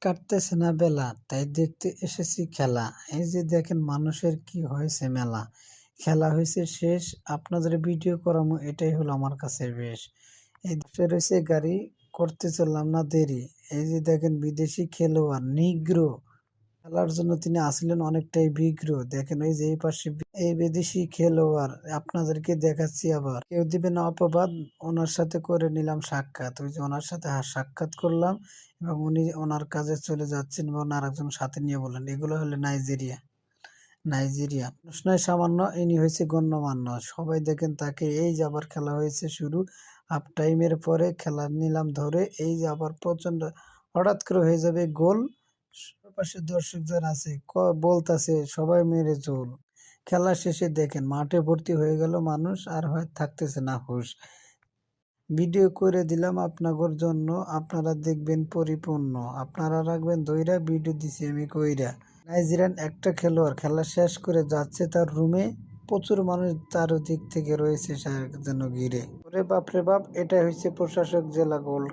কাটতেছে না বেলা, তাই দেখতে এসেছি খেলা। এই যে দেখেন মানুষের কি হয়েছে মেলা। খেলা হয়েছে শেষ, আপনাদের ভিডিও করামু এটাই হলো আমার কাছে বেশ। এই দেশে রয়েছে গাড়ি, করতে চললাম না দেরি। এই যে দেখেন বিদেশি খেলোয়াড় নিগ্রো, খেলার জন্য তিনি আসলেন অনেকটাই বিগ্র। দেখেন ওই যে এই পাশে এই বিদেশি খেলোয়াড়, আপনাদেরকে দেখাচ্ছি আবার। কেউ দিবে না অপবাদ, ওনার সাথে করে নিলাম সাক্ষাৎ। ওই যে ওনার সাথে সাক্ষাৎ করলাম এবং উনি ওনার কাজে চলে যাচ্ছেন এবং আরেকজন সাথে নিয়ে বললেন এগুলো হলো নাইজেরিয়া। নাইজেরিয়া মানুষ নয় সামান্য, ইনি হয়েছে গণ্যমান্য। সবাই দেখেন তাকে। এই যে আবার খেলা হয়েছে শুরু, হাফ টাইমের পরে খেলা নিলাম ধরে। এই যে আবার প্রচন্ড হঠাৎ করে হয়ে যাবে গোল। পাশে দর্শক যারা আছে বলতাছে সবাই মেরে জোর। খেলা শেষে দেখেন মাঠে ভর্তি হয়ে গেল মানুষ, আর হয় থাকতেছে না হুঁশ। ভিডিও করে দিলাম আপনাদের জন্য, আপনারা দেখবেন পরিপূর্ণ। আপনারা রাখবেন ধইরা, ভিডিও দিছি আমি কইরা। নাইজেরিয়ান একটা খেলোয়াড় খেলা শেষ করে যাচ্ছে তার রুমে। প্রচুর মানুষ তার দিক থেকে রয়েছে যেন ঘিরে। ওরে বাপ রে বাপ, এটা হচ্ছে প্রশাসক জেলা গোল।